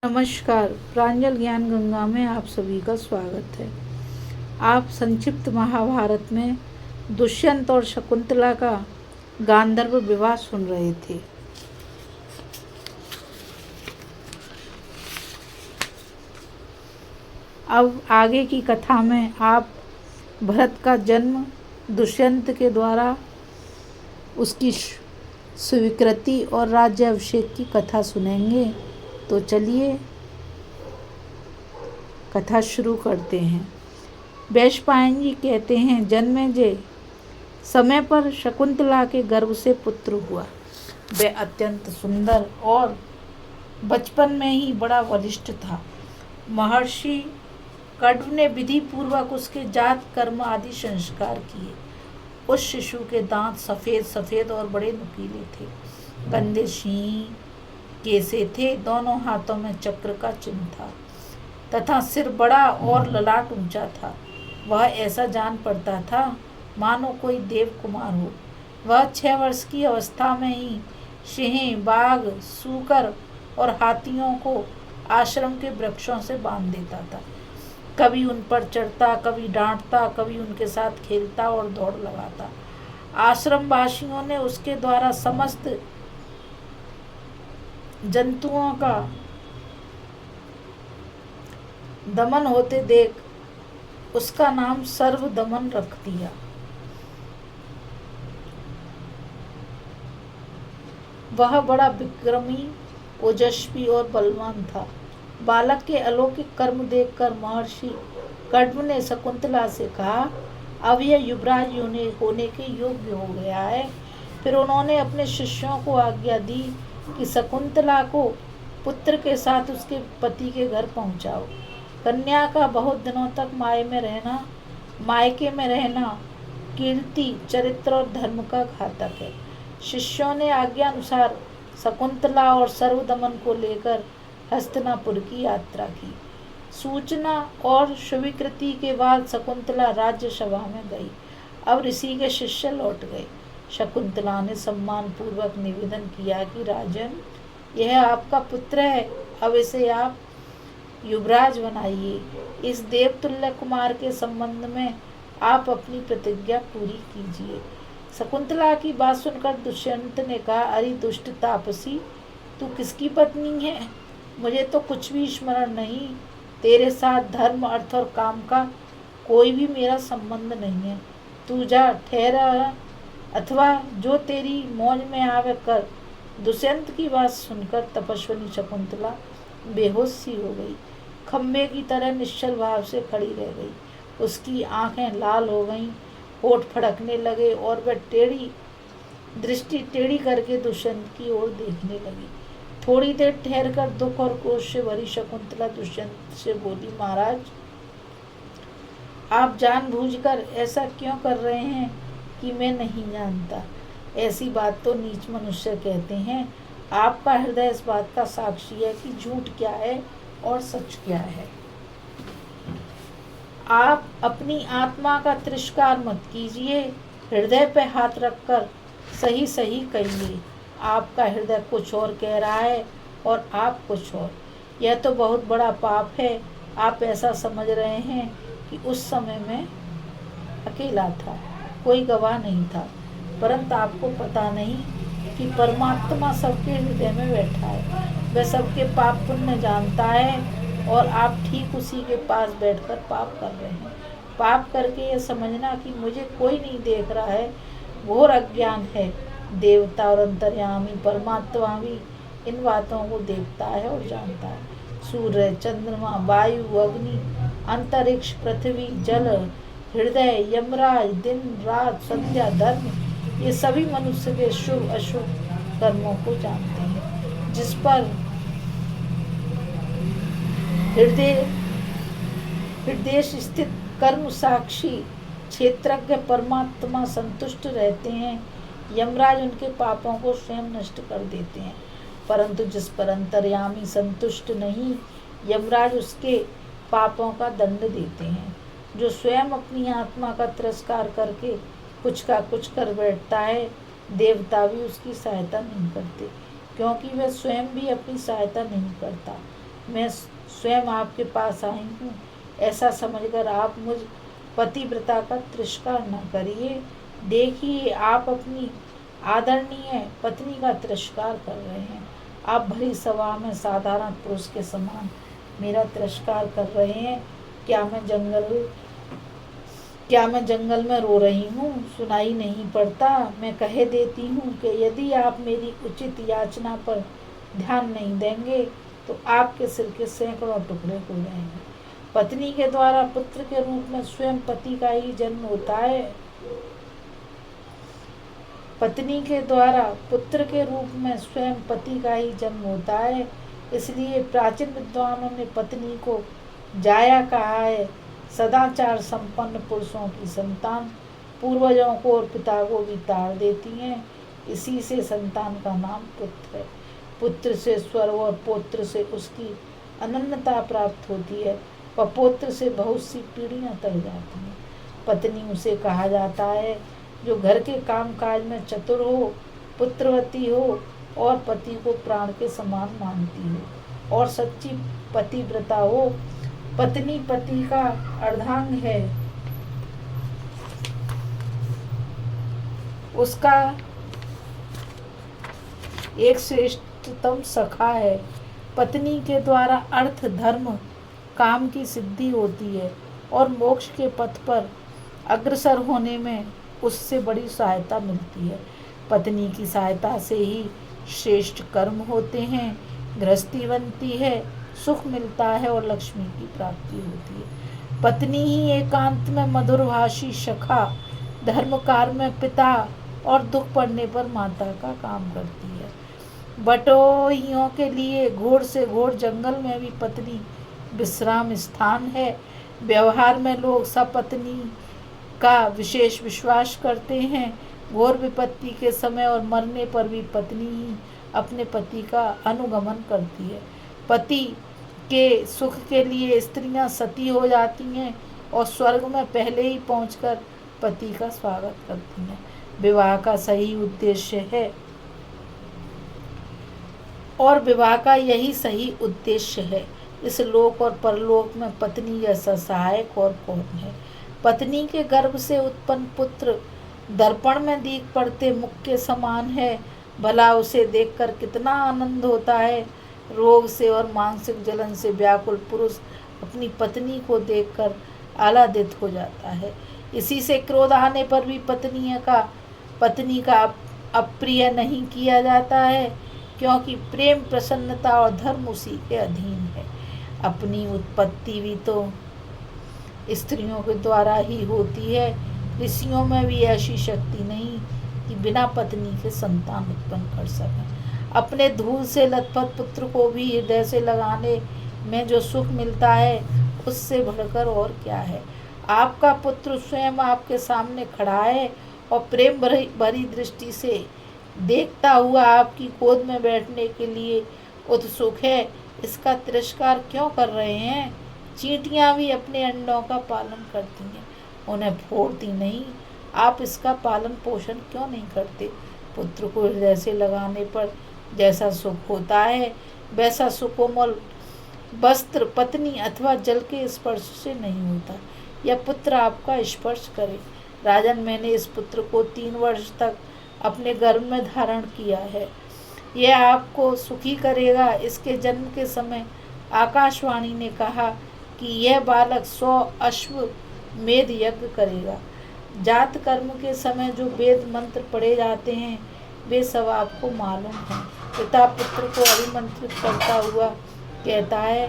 नमस्कार, प्रांजल ज्ञान गंगा में आप सभी का स्वागत है। आप संक्षिप्त महाभारत में दुष्यंत और शकुंतला का गांधर्व विवाह सुन रहे थे। अब आगे की कथा में आप भरत का जन्म दुष्यंत के द्वारा, उसकी स्वीकृति और राज्याभिषेक की कथा सुनेंगे। तो चलिए कथा शुरू करते हैं। वैशंपायन जी कहते हैं, जन्मेजय समय पर शकुंतला के गर्भ से पुत्र हुआ। वह अत्यंत सुंदर और बचपन में ही बड़ा बलिष्ठ था। महर्षि कण्व ने विधि पूर्वक उसके जात कर्म आदि संस्कार किए। उस शिशु के दांत सफेद सफेद और बड़े नुकीले थे। कंधे सिंह केसे थे। दोनों हाथों में चक्र का चिन्ह था तथा सिर बड़ा और ललाट ऊंचा था। वह ऐसा जान पड़ता था मानो कोई देव कुमार हो। वह 6 वर्ष की अवस्था में ही सिंह, बाघ, सूकर और हाथियों को आश्रम के वृक्षों से बांध देता था। कभी उन पर चढ़ता, कभी डांटता, कभी उनके साथ खेलता और दौड़ लगाता। आश्रम वासियों ने उसके द्वारा समस्त जंतुओं का दमन होते देख उसका नाम सर्वदमन रख दिया। वह बड़ा विक्रमी, ओजस्वी और बलवान था। बालक के अलौकिक कर्म देखकर महर्षि कण्व ने शकुंतला से कहा, अब यह युवराज होने के योग्य हो गया है। फिर उन्होंने अपने शिष्यों को आज्ञा दी कि शकुंतला को पुत्र के साथ उसके पति के घर पहुंचाओ। कन्या का बहुत दिनों तक मायके में रहना कीर्ति, चरित्र और धर्म का घातक है। शिष्यों ने आज्ञा अनुसार शकुंतला और सर्वदमन को लेकर हस्तिनापुर की यात्रा की। सूचना और स्वीकृति के बाद शकुंतला राज्यसभा में गई। अब ऋषि के शिष्य लौट गए। शकुंतला ने सम्मान पूर्वक निवेदन किया कि राजन, यह आपका पुत्र है, अब इसे आप युवराज बनाइए। इस देवतुल्य कुमार के संबंध में आप अपनी प्रतिज्ञा पूरी कीजिए। शकुंतला की बात सुनकर दुष्यंत ने कहा, अरे दुष्ट तापसी, तू किसकी पत्नी है? मुझे तो कुछ भी स्मरण नहीं। तेरे साथ धर्म, अर्थ और काम का कोई भी मेरा संबंध नहीं है। तू जा, ठहरा, अथवा जो तेरी मौज में आवे कर। दुष्यंत की बात सुनकर तपस्विनी शकुंतला बेहोश सी हो गई। खम्भे की तरह निश्चल भाव से खड़ी रह गई। उसकी आंखें लाल हो गईं, होठ फड़कने लगे और वह दृष्टि टेढ़ी करके दुष्यंत की ओर देखने लगी। थोड़ी देर ठहर कर दुख और क्रोध से भरी शकुंतला दुष्यंत से बोली, महाराज, आप जानबूझकर ऐसा क्यों कर रहे हैं कि मैं नहीं जानता? ऐसी बात तो नीच मनुष्य कहते हैं। आपका हृदय इस बात का साक्षी है कि झूठ क्या है और सच क्या है। आप अपनी आत्मा का तिरस्कार मत कीजिए। हृदय पे हाथ रखकर सही सही कहिए। आपका हृदय कुछ और कह रहा है और आप कुछ और। यह तो बहुत बड़ा पाप है। आप ऐसा समझ रहे हैं कि उस समय मैं अकेला था, कोई गवाह नहीं था, परंतु आपको पता नहीं कि परमात्मा सबके हृदय में बैठा है। वह सबके पाप पुण्य जानता है और आप ठीक उसी के पास बैठकर पाप कर रहे हैं। पाप करके यह समझना कि मुझे कोई नहीं देख रहा है, घोर अज्ञान है। देवता और अंतर्यामी परमात्मा भी इन बातों को देखता है और जानता है। सूर्य, चंद्रमा, वायु, अग्नि, अंतरिक्ष, पृथ्वी, जल, हृदय, यमराज, दिन रात, संध्या, धर्म, ये सभी मनुष्य के शुभ अशुभ कर्मों को जानते हैं। जिस पर हृदय स्थित कर्म साक्षी क्षेत्रज्ञ परमात्मा संतुष्ट रहते हैं। यमराज उनके पापों को स्वयं नष्ट कर देते हैं। परंतु जिस पर अंतर्यामी संतुष्ट नहीं, यमराज उसके पापों का दंड देते हैं। जो स्वयं अपनी आत्मा का तिरस्कार करके कुछ का कुछ कर बैठता है, देवता भी उसकी सहायता नहीं करते, क्योंकि वह स्वयं भी अपनी सहायता नहीं करता। मैं स्वयं आपके पास आई हूँ, ऐसा समझकर आप मुझ पतिव्रता का तिरस्कार न करिए। देखिए, आप अपनी आदरणीय पत्नी का तिरस्कार कर रहे हैं। आप भरी सभा में साधारण पुरुष के समान मेरा तिरस्कार कर रहे हैं। क्या मैं जंगल में रो रही हूँ? सुनाई नहीं पड़ता? मैं कह देती हूँ कि यदि आप मेरी उचित याचना पर ध्यान नहीं देंगे तो आपके सिर के सैकड़ों टुकड़े हो जाएंगे। पत्नी के द्वारा पुत्र के रूप में स्वयं पति का ही जन्म होता है। पत्नी के द्वारा पुत्र के रूप में स्वयं पति का ही जन्म होता है। इसलिए प्राचीन विद्वानों ने पत्नी को जाया कहा है। सदाचार संपन्न पुरुषों की संतान पूर्वजों को और पिता को भी ताड़ देती हैं। इसी से संतान का नाम पुत्र है। पुत्र से स्वर्ग और पौत्र से उसकी अनन्यता प्राप्त होती है व पौत्र से बहुत सी पीढ़ियां तर जाती हैं। पत्नी उसे कहा जाता है जो घर के काम काज में चतुर हो, पुत्रवती हो और पति को प्राण के समान मानती हो और सच्ची पतिव्रता हो। पत्नी पति का अर्धांग है, उसका एक श्रेष्ठतम सखा है। पत्नी के द्वारा अर्थ धर्म काम की सिद्धि होती है और मोक्ष के पथ पर अग्रसर होने में उससे बड़ी सहायता मिलती है। पत्नी की सहायता से ही श्रेष्ठ कर्म होते हैं, गृहस्थी बनती है, सुख मिलता है और लक्ष्मी की प्राप्ति होती है। पत्नी ही एकांत में मधुरभाषी सखा, धर्मकार में पिता और दुख पड़ने पर माता का काम करती है। बटोहियों के लिए घोर से घोर जंगल में भी पत्नी विश्राम स्थान है। व्यवहार में लोग सपत्नी का विशेष विश्वास करते हैं। घोर विपत्ति के समय और मरने पर भी पत्नी ही अपने पति का अनुगमन करती है। पति के सुख के लिए स्त्रियां सती हो जाती हैं और स्वर्ग में पहले ही पहुंचकर पति का स्वागत करती हैं। विवाह का सही उद्देश्य है और विवाह का यही सही उद्देश्य है। इस लोक और परलोक में पत्नी जैसा सहायक और कौन है? पत्नी के गर्भ से उत्पन्न पुत्र दर्पण में दीख पड़ते मुख के समान है। भला उसे देखकर कितना आनंद होता है। रोग से और मानसिक जलन से व्याकुल पुरुष अपनी पत्नी को देखकर आह्लादित हो जाता है। इसी से क्रोध आने पर भी पत्नी का अप्रिय नहीं किया जाता है, क्योंकि प्रेम, प्रसन्नता और धर्म उसी के अधीन है। अपनी उत्पत्ति भी तो स्त्रियों के द्वारा ही होती है। ऋषियों में भी ऐसी शक्ति नहीं कि बिना पत्नी के संतान उत्पन्न कर सकें। अपने धूल से लथपथ पुत्र को भी हृदय से लगाने में जो सुख मिलता है, उससे बढ़कर और क्या है। आपका पुत्र स्वयं आपके सामने खड़ा है और प्रेम भरी दृष्टि से देखता हुआ आपकी गोद में बैठने के लिए उत्सुक है। इसका तिरस्कार क्यों कर रहे हैं? चींटियां भी अपने अंडों का पालन करती हैं, उन्हें फोड़ती नहीं। आप इसका पालन पोषण क्यों नहीं करते? पुत्र को हृदय से लगाने पर जैसा सुख होता है, वैसा सुकोमल वस्त्र, पत्नी अथवा जल के स्पर्श से नहीं होता। यह पुत्र आपका स्पर्श करे। राजन, मैंने इस पुत्र को 3 वर्ष तक अपने गर्भ में धारण किया है। यह आपको सुखी करेगा। इसके जन्म के समय आकाशवाणी ने कहा कि यह बालक 100 अश्वमेध यज्ञ करेगा। जात कर्म के समय जो वेद मंत्र पढ़े जाते हैं, वे सब आपको मालूम हैं। पिता पुत्र को अभिमंत्रित करता हुआ कहता है,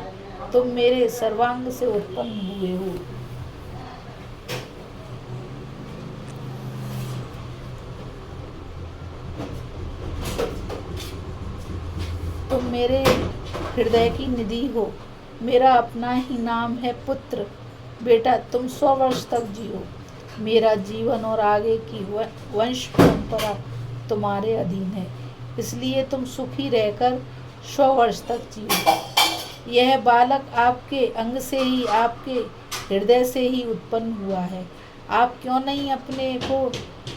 तुम मेरे सर्वांग से उत्पन्न हुए हो। तुम मेरे हृदय की निधि हो। मेरा अपना ही नाम है पुत्र। बेटा, तुम 100 वर्ष तक जियो। मेरा जीवन और आगे की वंश परंपरा तुम्हारे अधीन है, इसलिए तुम सुखी रहकर 100 वर्ष तक जियो। यह बालक आपके अंग से ही, आपके हृदय से ही उत्पन्न हुआ है। आप क्यों नहीं अपने को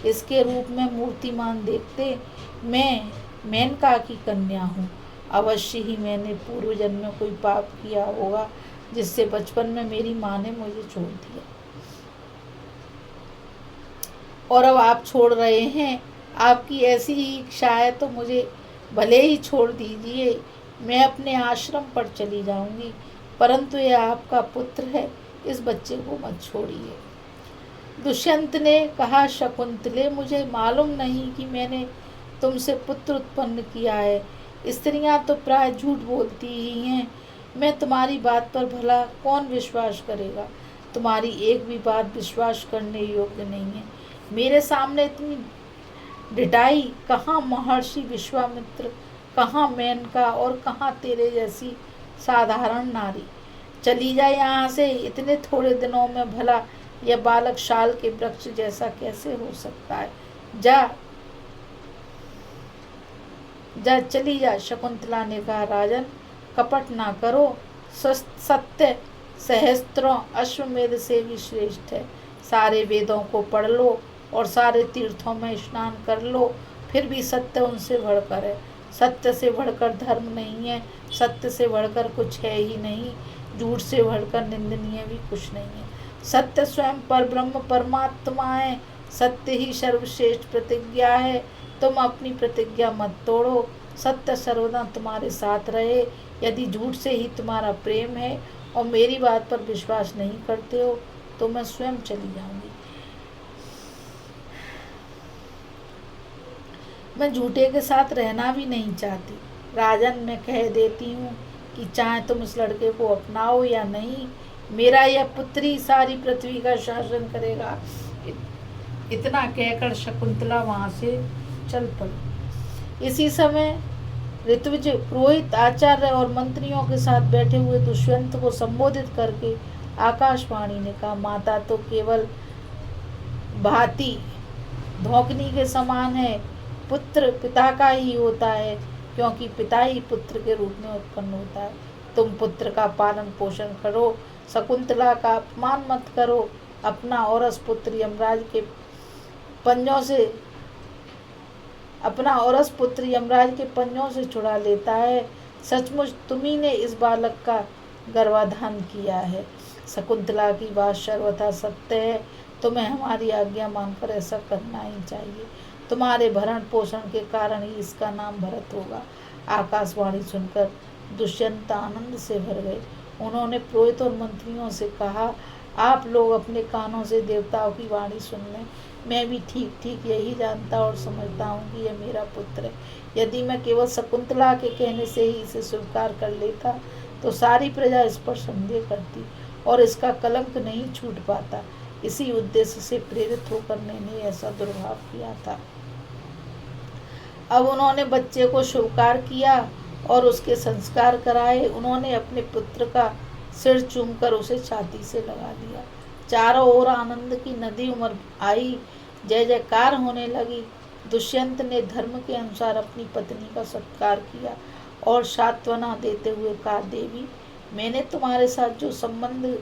इसके रूप में मूर्तिमान देखते? मैं मेनका की कन्या हूँ। अवश्य ही मैंने पूर्व जन्म में कोई पाप किया होगा जिससे बचपन में मेरी माँ ने मुझे छोड़ दिया, और अब आप छोड़ रहे हैं। आपकी ऐसी ही इच्छा है तो मुझे भले ही छोड़ दीजिए, मैं अपने आश्रम पर चली जाऊंगी, परंतु यह आपका पुत्र है, इस बच्चे को मत छोड़िए। दुष्यंत ने कहा, शकुंतले, मुझे मालूम नहीं कि मैंने तुमसे पुत्र उत्पन्न किया है। स्त्रियां तो प्राय झूठ बोलती ही हैं। मैं तुम्हारी बात पर भला कौन विश्वास करेगा? तुम्हारी एक भी बात विश्वास करने योग्य नहीं है। मेरे सामने इतनी डिटाई, कहाँ महर्षि विश्वामित्र, कहाँ मेनका और कहाँ तेरे जैसी साधारण नारी। चली जाए यहाँ से, इतने थोड़े दिनों में भला यह बालक शाल के वृक्ष जैसा कैसे हो सकता है? जा जा, चली जा। शकुंतला ने कहा, राजन, कपट ना करो, सत्य सहस्त्रों अश्वमेध से भी श्रेष्ठ है। सारे वेदों को पढ़ लो और सारे तीर्थों में स्नान कर लो, फिर भी सत्य उनसे बढ़कर है। सत्य से बढ़कर धर्म नहीं है, सत्य से बढ़कर कुछ है ही नहीं, झूठ से बढ़कर निंदनीय भी कुछ नहीं है। सत्य स्वयं पर ब्रह्म परमात्मा है, सत्य ही सर्वश्रेष्ठ प्रतिज्ञा है। तुम अपनी प्रतिज्ञा मत तोड़ो, सत्य सर्वदा तुम्हारे साथ रहे। यदि झूठ से ही तुम्हारा प्रेम है और मेरी बात पर विश्वास नहीं करते हो तो मैं स्वयं चली जाऊंगी। मैं झूठे के साथ रहना भी नहीं चाहती। राजन, मैं कह देती हूँ कि चाहे तुम इस लड़के को अपनाओ या नहीं, मेरा यह पुत्र ही सारी पृथ्वी का शासन करेगा। इतना कहकर शकुंतला वहां से चल पड़ी। इसी समय ऋत्विज पुरोहित, आचार्य और मंत्रियों के साथ बैठे हुए दुष्यंत को संबोधित करके आकाशवाणी ने कहा, माता तो केवल भांति धोकनी के समान है। पुत्र पिता का ही होता है, क्योंकि पिता ही पुत्र के रूप में उत्पन्न होता है। तुम पुत्र का पालन पोषण करो, शकुंतला का अपमान मत करो। अपना औरस पुत्र यमराज के पंजों से छुड़ा लेता है। सचमुच तुम्ही ने इस बालक का गर्भाधान किया है। शकुंतला की बात सर्वथा सत्य है, तुम्हें हमारी आज्ञा मानकर ऐसा करना ही चाहिए। तुम्हारे भरण पोषण के कारण ही इसका नाम भरत होगा। आकाशवाणी सुनकर दुष्यंत आनंद से भर गए। उन्होंने पुरोहित और मंत्रियों से कहा, आप लोग अपने कानों से देवताओं की वाणी सुन लें। मैं भी ठीक ठीक यही जानता और समझता हूँ कि यह मेरा पुत्र है। यदि मैं केवल शकुंतला के कहने से ही इसे स्वीकार कर लेता तो सारी प्रजा इस पर संदेह करती और इसका कलंक नहीं छूट पाता। इसी उद्देश्य से प्रेरित होकर मैंने ऐसा दुर्भाव किया था। अब उन्होंने बच्चे को स्वीकार किया और उसके संस्कार कराए। उन्होंने अपने पुत्र का सिर चूमकर उसे छाती से लगा दिया। चारों ओर आनंद की नदी उमड़ आई, जय जयकार होने लगी। दुष्यंत ने धर्म के अनुसार अपनी पत्नी का सत्कार किया और सांत्वना देते हुए कहा, देवी, मैंने तुम्हारे साथ जो संबंध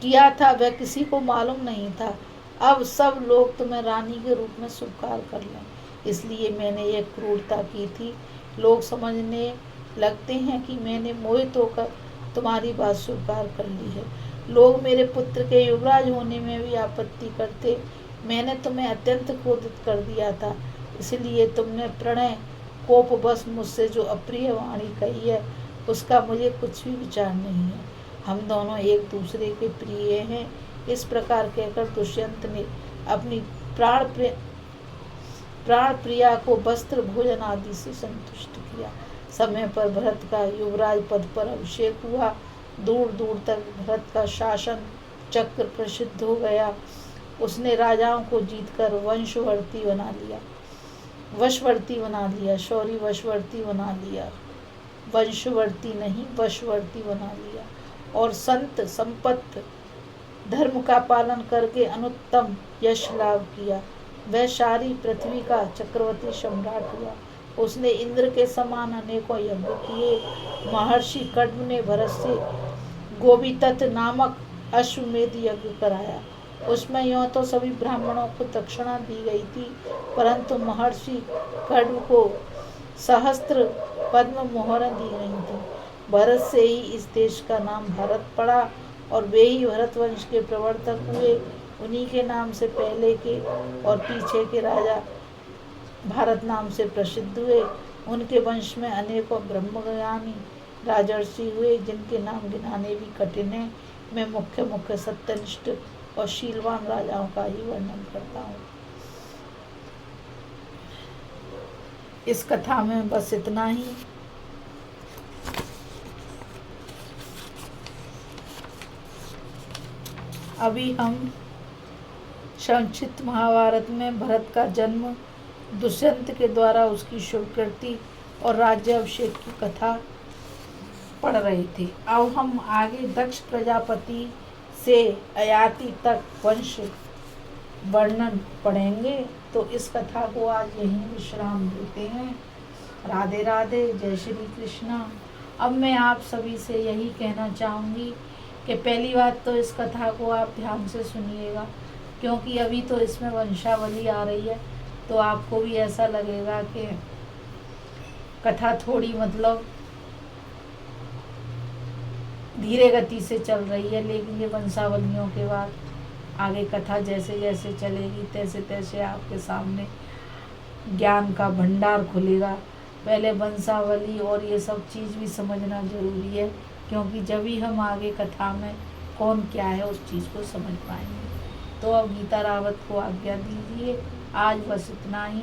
किया था वह किसी को मालूम नहीं था। अब सब लोग तुम्हें रानी के रूप में स्वीकार कर लें, इसलिए मैंने यह क्रूरता की थी। लोग समझने लगते हैं कि मैंने मोहित होकर तुम्हारी बात स्वीकार कर ली है। लोग मेरे पुत्र के युवराज होने में भी आपत्ति करते। मैंने तुम्हें अत्यंत क्रोधित कर दिया था, इसलिए तुमने प्रणय कोपवश मुझसे जो अप्रिय वाणी कही है उसका मुझे कुछ भी विचार नहीं है। हम दोनों एक दूसरे के प्रिय हैं। इस प्रकार कहकर दुष्यंत ने अपनी प्राण प्रिया को वस्त्र भोजन आदि से संतुष्ट किया। समय पर भरत का युवराज पद पर अभिषेक हुआ। दूर दूर तक भरत का शासन चक्र प्रसिद्ध हो गया। उसने राजाओं को जीतकर वशवर्ती बना लिया, वंशवर्ती नहीं वशवर्ती बना लिया और संत संपत्त धर्म का पालन करके अनुत्तम यश लाभ किया। वह सारी पृथ्वी का चक्रवर्ती सम्राट हुआ। उसने इंद्र के समान अनेकों यज्ञ किए। महर्षि कड्व ने भरत से गोवितत नामक अश्वमेध यज्ञ कराया। उसमें यों तो सभी ब्राह्मणों को दक्षिणा दी गई थी, परंतु महर्षि कड्व को सहस्त्र पद्म मोहरें दी गई थीं। भरत से ही इस देश का नाम भारत पड़ा और वे ही भरतवंश के प्रवर्तक हुए। उन्हीं के नाम से पहले के और पीछे के राजा भारत नाम से प्रसिद्ध हुए। उनके वंश में अनेकों ब्रह्मज्ञानी राजर्षि हुए, जिनके नाम गिनाने भी कठिन है। मैं मुख्य मुख्य सत्यनिष्ठ और शीलवान राजाओं का ही वर्णन करता हूँ। इस कथा में बस इतना ही। अभी हम संक्षिप्त महाभारत में भरत का जन्म, दुष्यंत के द्वारा उसकी शुभकीर्ति और राज्याभिषेक की कथा पढ़ रहे थे। अब हम आगे दक्ष प्रजापति से अयाति तक वंश वर्णन पढ़ेंगे। तो इस कथा को आज यहीं विश्राम देते हैं। राधे राधे, जय श्री कृष्णा। अब मैं आप सभी से यही कहना चाहूँगी कि पहली बात तो इस कथा को आप ध्यान से सुनिएगा, क्योंकि अभी तो इसमें वंशावली आ रही है, तो आपको भी ऐसा लगेगा कि कथा थोड़ी मतलब धीरे गति से चल रही है, लेकिन ये वंशावलियों के बाद आगे कथा जैसे जैसे चलेगी तैसे तैसे आपके सामने ज्ञान का भंडार खुलेगा। पहले वंशावली और ये सब चीज़ भी समझना जरूरी है, क्योंकि जब ही हम आगे कथा में कौन क्या है उस चीज़ को समझ पाएंगे। तो अब गीता रावत को आज्ञा दीजिए। आज बस इतना ही।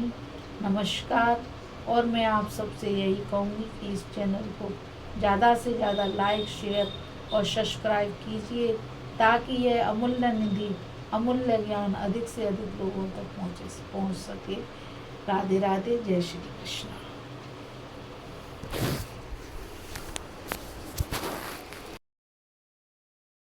नमस्कार। और मैं आप सबसे यही कहूँगी कि इस चैनल को ज़्यादा से ज़्यादा लाइक, शेयर और सब्सक्राइब कीजिए, ताकि यह अमूल्य निधि, अमूल्य ज्ञान अधिक से अधिक लोगों तक पहुँच सके। राधे राधे, जय श्री कृष्ण।